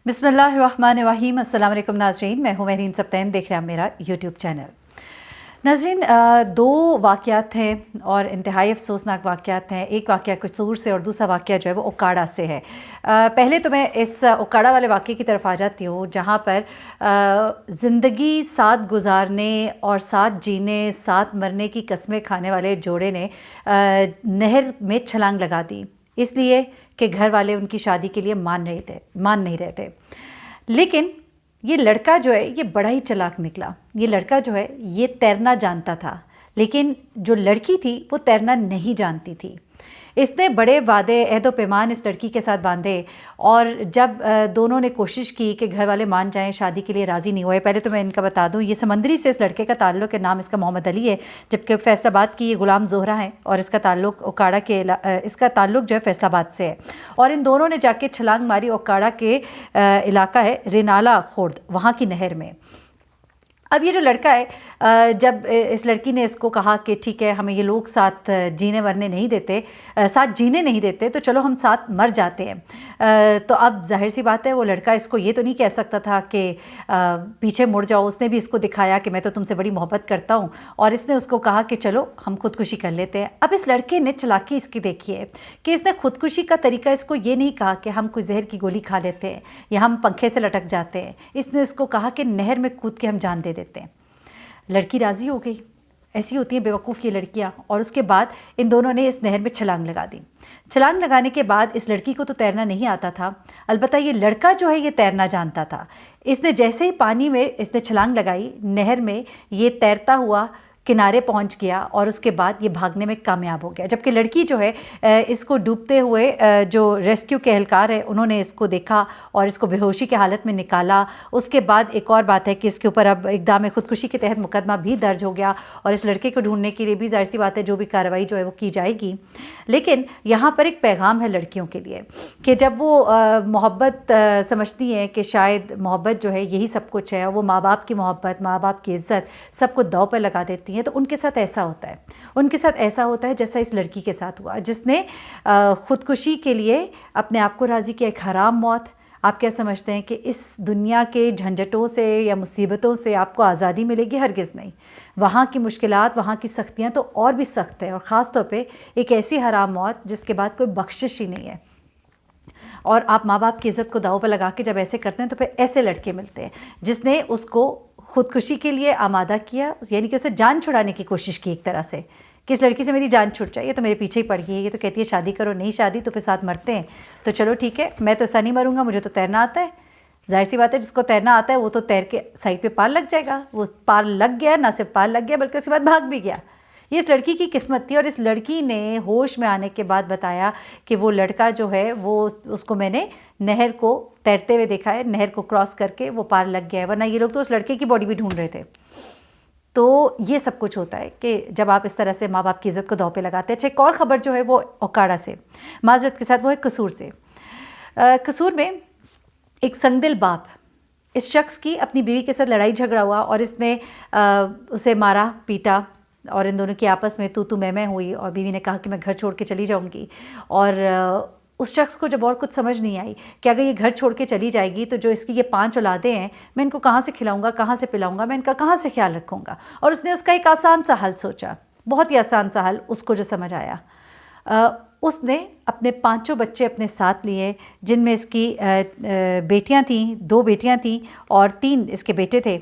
बिस्मिल्लाहिर्रहमानिर्रहीम। अस्सलाम वालेकुम नाज़रीन, मैं हूँ महरीन सप्तैन, देख रहे हैं मेरा यूट्यूब चैनल। नाज़रीन, दो वाक़यात हैं और इंतहाई अफसोसनाक वाक़यात हैं। एक वाक़या कसूर से और दूसरा वाक़या जो है वो ओकाड़ा से है। पहले तो मैं इस ओकाड़ा वाले वाक़ये की तरफ आ जाती हूँ, जहाँ पर ज़िंदगी साथ गुजारने और साथ जीने, साथ मरने की कस्में खाने वाले जोड़े ने नहर में छलांग लगा दी, इसलिए कि घर वाले उनकी शादी के लिए मान नहीं रहे थे। लेकिन ये लड़का जो है ये बड़ा ही चालाक निकला। ये लड़का जो है ये तैरना जानता था, लेकिन जो लड़की थी वो तैरना नहीं जानती थी। इसने बड़े वादे अहद व पैमान इस लड़की के साथ बांधे, और जब दोनों ने कोशिश की कि घर वाले मान जाएं, शादी के लिए राज़ी नहीं हुए। पहले तो मैं इनका बता दूं, ये समंदरी से इस लड़के का ताल्लुक़ है, नाम इसका मोहम्मद अली है, जबकि फैसलाबाद की ये गुलाम ज़ोहरा है और इसका ताल्लुक़ ओकाड़ा के इसका ताल्लुक़ जो है फैसलाबाद से है। और इन दोनों ने जाके छलांग मारी ओकाड़ा के इलाका है रिनाला खुर्द, वहाँ की नहर में। अब ये जो लड़का है, जब इस लड़की ने इसको कहा कि ठीक है, हमें ये लोग साथ जीने मरने नहीं देते, साथ जीने नहीं देते, तो चलो हम साथ मर जाते हैं। तो अब जाहिर सी बात है, वो लड़का इसको ये तो नहीं कह सकता था कि पीछे मुड़ जाओ। उसने भी इसको दिखाया कि मैं तो तुमसे बड़ी मोहब्बत करता हूँ, और इसने उसको कहा कि चलो हम खुदकुशी कर लेते हैं। अब इस लड़के ने चालाकी इसकी देखी है कि इसने खुदकुशी का तरीका इसको ये नहीं कहा कि हम कोई जहर की गोली खा लेते हैं या हम पंखे से लटक जाते हैं। इसने इसको कहा कि नहर में कूद के हम जान दे देते हैं। लड़की राज़ी हो गई। ऐसी होती हैं बेवकूफ़ की लड़कियां। और उसके बाद इन दोनों ने इस नहर में छलांग लगा दी। छलांग लगाने के बाद इस लड़की को तो तैरना नहीं आता था, अलबत्ता ये लड़का जो है ये तैरना जानता था। इसने जैसे ही पानी में इसने छलांग लगाई, नहर में ये तैरता हुआ किनारे पहुंच गया और उसके बाद ये भागने में कामयाब हो गया। जबकि लड़की जो है इसको डूबते हुए, जो रेस्क्यू के एहलकार है उन्होंने इसको देखा और इसको बेहोशी की हालत में निकाला। उसके बाद एक और बात है कि इसके ऊपर अब इक़दाम खुदकुशी के तहत मुकदमा भी दर्ज हो गया, और इस लड़के को ढूंढने के लिए भी जाहिर सी बात है जो भी कार्रवाई जो है वो की जाएगी। लेकिन यहाँ पर एक पैगाम है लड़कियों के लिए कि जब वो मोहब्बत समझती हैं कि शायद मोहब्बत जो है यही सब कुछ है, वो माँ बाप की मोहब्बत, माँ बाप की इज़्ज़त सबको दांव पर लगा देती हैं, तो उनके साथ ऐसा होता है। उनके साथ ऐसा होता है जैसा इस लड़की के साथ हुआ, जिसने ख़ुदकुशी के लिए अपने आप को राज़ी किया। एक हराम मौत। आप क्या समझते हैं कि इस दुनिया के झंझटों से या मुसीबतों से आपको आज़ादी मिलेगी? हरगिज़ नहीं। वहाँ की मुश्किलात, वहाँ की सख्तियाँ तो और भी सख्त है, और ख़ास तौर पे एक ऐसी हराम मौत जिसके बाद कोई बख्शिश ही नहीं है। और आप माँ बाप की इज़्ज़त को दांव पर लगा के जब ऐसे करते हैं तो फिर ऐसे लड़के मिलते हैं जिसने उसको खुदकुशी के लिए आमादा किया, यानी कि उसे जान छुड़ाने की कोशिश की एक तरह से, कि इस लड़की से मेरी जान छुट जाए, ये तो मेरे पीछे ही पड़ गई है, ये तो कहती है शादी करो, नहीं शादी तो फिर साथ मरते हैं। तो चलो ठीक है, मैं तो ऐसा नहीं मरूंगा, मुझे तो तैरना आता है। जाहिर सी बात है, जिसको तैरना आता है वो तो तैर के साइड पे पार लग जाएगा। वो पार लग गया, ना सिर्फ पार लग गया बल्कि उसके बाद भाग भी गया। ये इस लड़की की किस्मत थी। और इस लड़की ने होश में आने के बाद बताया कि वो लड़का जो है वो, उसको मैंने नहर को तैरते हुए देखा है, नहर को क्रॉस करके वो पार लग गया है, वरना ये लोग तो उस लड़के की बॉडी भी ढूंढ रहे थे। तो ये सब कुछ होता है कि जब आप इस तरह से माँ बाप की इज़्ज़त को दांव पे लगाते हैं। अच्छा, एक और ख़बर जो है वो ओकाड़ा से, माज़रत के साथ, वो है कसूर से। कसूर में एक संगदिल बाप, इस शख्स की अपनी बीवी के साथ लड़ाई झगड़ा हुआ और इसने उसे मारा पीटा, और इन दोनों की आपस में तू मैं हुई, और बीवी ने कहा कि मैं घर छोड़ के चली जाऊंगी। और उस शख्स को जब और कुछ समझ नहीं आई कि अगर ये घर छोड़ के चली जाएगी तो जो इसकी ये 5 औलादें हैं, मैं इनको कहाँ से खिलाऊंगा, कहाँ से पिलाऊंगा, मैं इनका कहाँ से ख्याल रखूँगा। और उसने उसका एक आसान सा हल सोचा, बहुत ही आसान सा हल उसको जो समझ आया। उसने अपने 5 बच्चे अपने साथ लिए, जिनमें इसकी बेटियाँ थीं, 2 बेटियाँ थीं और 3 इसके बेटे थे।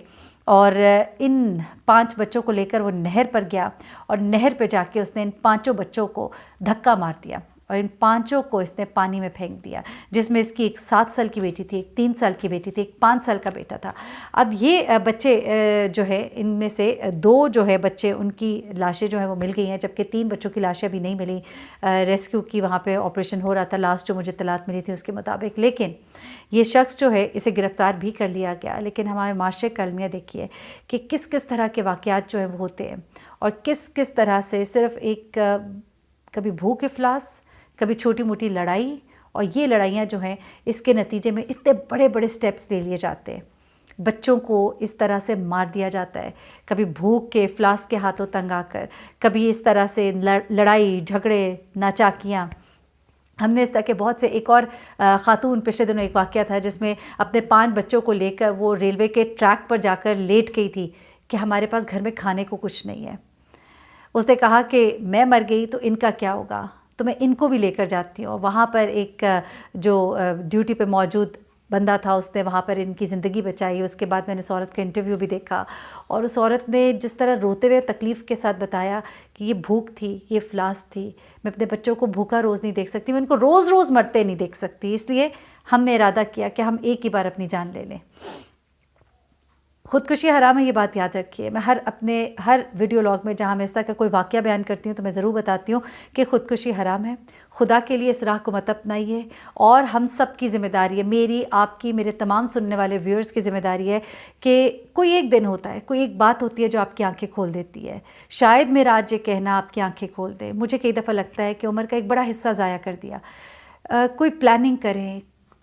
और इन 5 बच्चों को लेकर वो नहर पर गया, और नहर पे जाके उसने इन 5 बच्चों को धक्का मार दिया और इन 5 को इसने पानी में फेंक दिया, जिसमें इसकी एक 7 साल की बेटी थी, एक 3 साल की बेटी थी, एक 5 साल का बेटा था। अब ये बच्चे जो है, इनमें से 2 जो है बच्चे, उनकी लाशें जो है वो मिल गई हैं, जबकि 3 बच्चों की लाशें अभी नहीं मिली। रेस्क्यू की वहाँ पे ऑपरेशन हो रहा था, लास्ट जो मुझे तलात मिली थी उसके मुताबिक। लेकिन ये शख्स जो है, इसे गिरफ़्तार भी कर लिया गया। लेकिन हमारे माशरे का अलमिया देखिए कि किस किस तरह के वाक़यात जो हैं वो होते हैं, और किस किस तरह से सिर्फ़ एक कभी भूख इफ़लास, कभी छोटी मोटी लड़ाई, और ये लड़ाइयाँ जो हैं इसके नतीजे में इतने बड़े बड़े स्टेप्स ले लिए जाते हैं। बच्चों को इस तरह से मार दिया जाता है, कभी भूख के इफ़लास के हाथों तंग आकर, कभी इस तरह से लड़ाई झगड़े नाचाकियाँ, हमने इस तरह के बहुत से, एक और ख़ातून पिछले दिनों एक वाक़या था जिसमें अपने 5 बच्चों को लेकर वो रेलवे के ट्रैक पर जाकर लेट गई थी कि हमारे पास घर में खाने को कुछ नहीं है। उसने कहा कि मैं मर गई तो इनका क्या होगा, तो मैं इनको भी लेकर जाती हूँ। वहाँ पर एक जो ड्यूटी पे मौजूद बंदा था उसने वहाँ पर इनकी ज़िंदगी बचाई। उसके बाद मैंने उस औरत का इंटरव्यू भी देखा और उस औरत ने जिस तरह रोते हुए तकलीफ़ के साथ बताया कि ये भूख थी, ये इफ़लास थी, मैं अपने बच्चों को भूखा रोज़ नहीं देख सकती, मैं उनको रोज़ रोज़ मरते नहीं देख सकती, इसलिए हमने इरादा किया कि हम एक ही बार अपनी जान ले लें। ख़ुदकुशी हराम है, ये बात याद रखिए। मैं हर वीडियो लॉग में जहाँ मैं इस तरह का कोई वाक़या बयान करती हूँ तो मैं ज़रूर बताती हूँ कि ख़ुदकुशी हराम है। खुदा के लिए इस राह को मत अपनाइए और हम सब की ज़िम्मेदारी है, मेरी, आपकी, मेरे तमाम सुनने वाले व्यूअर्स की ज़िम्मेदारी है कि कोई एक दिन होता है, कोई एक बात होती है जो आपकी आंखें खोल देती है। शायद मेरा आज ये कहना आपकी आंखें खोल दे। मुझे कई दफ़ा लगता है कि उम्र का एक बड़ा हिस्सा ज़ाया कर दिया। कोई प्लानिंग करें,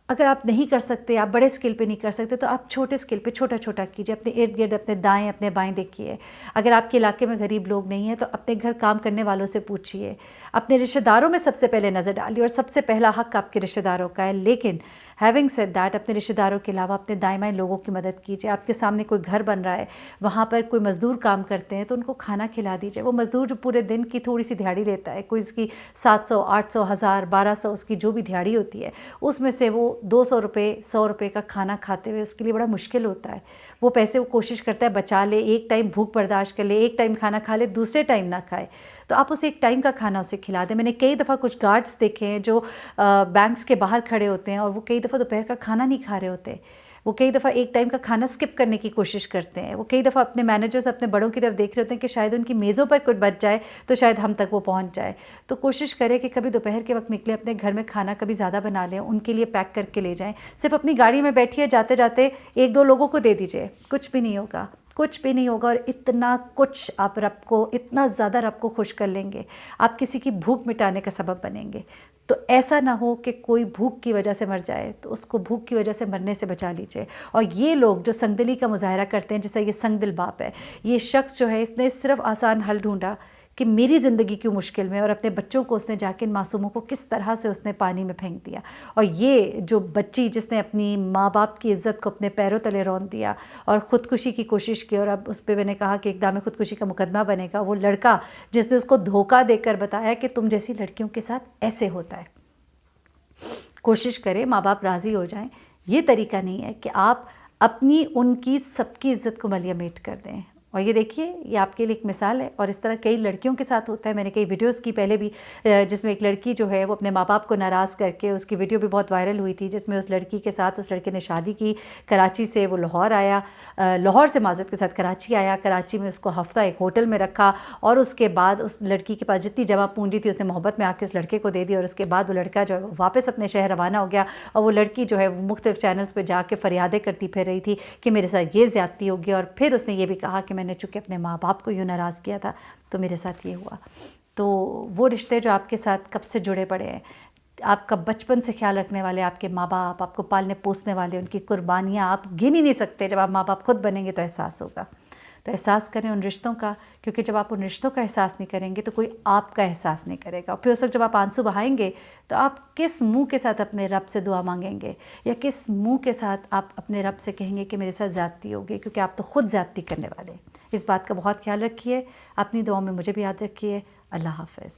अगर आप नहीं कर सकते, आप बड़े स्केल पे नहीं कर सकते तो आप छोटे स्केल पे छोटा छोटा कीजिए। अपने इर्द गिर्द, अपने दाएं, अपने बाएं देखिए। अगर आपके इलाके में गरीब लोग नहीं हैं तो अपने घर काम करने वालों से पूछिए। अपने रिश्तेदारों में सबसे पहले नज़र डालिए और सबसे पहला हक़ आपके रिश्तेदारों का है। लेकिन हैविंग सेड दैट, अपने रिश्तेदारों के अलावा अपने दाएं बाएं लोगों की मदद कीजिए। आपके सामने कोई घर बन रहा है, वहाँ पर कोई मज़दूर काम करते हैं तो उनको खाना खिला दीजिए। वो मज़दूर जो पूरे दिन की थोड़ी सी दिहाड़ी लेता है, कोई उसकी 700, 800, 1000, 1200 उसकी जो भी दिहाड़ी होती है, उसमें से वो 200 रुपये, 100 रुपये का खाना खाते हुए उसके लिए बड़ा मुश्किल होता है। वो पैसे वो कोशिश करता है बचा ले, एक टाइम भूख बर्दाश्त कर ले, एक टाइम खाना खा ले, दूसरे टाइम ना खाए, तो आप उसे एक टाइम का खाना उसे खिला दें। मैंने कई दफ़ा कुछ गार्ड्स देखे हैं जो बैंक्स के बाहर खड़े होते हैं और वो कई दफ़ा दोपहर का खाना नहीं खा रहे होते। वो कई दफ़ा एक टाइम का खाना स्किप करने की कोशिश करते हैं। वो कई दफ़ा अपने मैनेजर्स, अपने बड़ों की तरफ देख रहे होते हैं कि शायद उनकी मेज़ों पर कुछ बच जाए तो शायद हम तक वो पहुंच जाए। तो कोशिश करें कि कभी दोपहर के वक्त निकले, अपने घर में खाना कभी ज़्यादा बना लें, उनके लिए पैक करके ले जाएँ। सिर्फ अपनी गाड़ी में बैठिए, जाते जाते 1-2 लोगों को दे दीजिए, कुछ भी नहीं होगा, कुछ भी नहीं होगा। और इतना कुछ आप रब को, इतना ज़्यादा रब को खुश कर लेंगे, आप किसी की भूख मिटाने का सबब बनेंगे। तो ऐसा ना हो कि कोई भूख की वजह से मर जाए, तो उसको भूख की वजह से मरने से बचा लीजिए। और ये लोग जो संगदिली का मुजाहरा करते हैं, जैसे ये संगदिल बाप है, ये शख्स जो है इसने सिर्फ आसान हल ढूंढा कि मेरी ज़िंदगी क्यों मुश्किल में, और अपने बच्चों को उसने जाके इन मासूमों को किस तरह से उसने पानी में फेंक दिया। और ये जो बच्ची जिसने अपनी माँ बाप की इज़्ज़त को अपने पैरों तले रौंद दिया और ख़ुदकुशी की कोशिश की, और अब उस पर मैंने कहा कि इक़दाम ख़ुदकुशी का मुकदमा बनेगा। वो लड़का जिसने उसको धोखा देकर बताया कि तुम जैसी लड़कियों के साथ ऐसे होता है। कोशिश करें माँ बाप राज़ी हो जाएं। ये तरीका नहीं है कि आप अपनी, उनकी, सबकी इज़्ज़त को मलियामेट कर दें। और ये देखिए, ये आपके लिए एक मिसाल है और इस तरह कई लड़कियों के साथ होता है। मैंने कई वीडियोस की पहले भी, जिसमें एक लड़की जो है वो अपने माँ बाप को नाराज़ करके, उसकी वीडियो भी बहुत वायरल हुई थी, जिसमें उस लड़की के साथ उस लड़के ने शादी की। कराची से वो लाहौर आया, लाहौर से माज़रत के साथ कराची आया। कराची में उसको हफ्ता एक होटल में रखा और उसके बाद उस लड़की के पास जितनी जमा पूंजी थी उसने मोहब्बत में आके उस लड़के को दे दी। और उसके बाद वो लड़का जो है वापस अपने शहर रवाना हो गया और वो लड़की जो है वो मुख्तलिफ चैनल्स पर जाके फ़रियादें करती फिर रही थी कि मेरे साथ ये ज़्यादती होगी। और फिर उसने ये भी कहा कि मैंने चूँकि अपने माँ बाप को यूँ नाराज़ किया था तो मेरे साथ ये हुआ। तो वो रिश्ते जो आपके साथ कब से जुड़े पड़े हैं, आपका बचपन से ख्याल रखने वाले आपके माँ बाप, आपको पालने पोसने वाले, उनकी कुर्बानियाँ आप गिन ही नहीं सकते। जब आप माँ बाप खुद बनेंगे तो एहसास होगा। तो एहसास करें उन रिश्तों का, क्योंकि जब आप उन रिश्तों का एहसास नहीं करेंगे तो कोई आपका एहसास नहीं करेगा। और फिर उस वक्त जब आप आंसू बहाएंगे तो आप किस मुंह के साथ अपने रब से दुआ मांगेंगे, या किस मुंह के साथ आप अपने रब से कहेंगे कि मेरे साथ ज़्यादती होगी, क्योंकि आप तो खुद ज़्यादती करने वाले हैं। इस बात का बहुत ख्याल रखिए, अपनी दुआओं में मुझे भी याद रखिए। अल्लाह हाफ़िज़।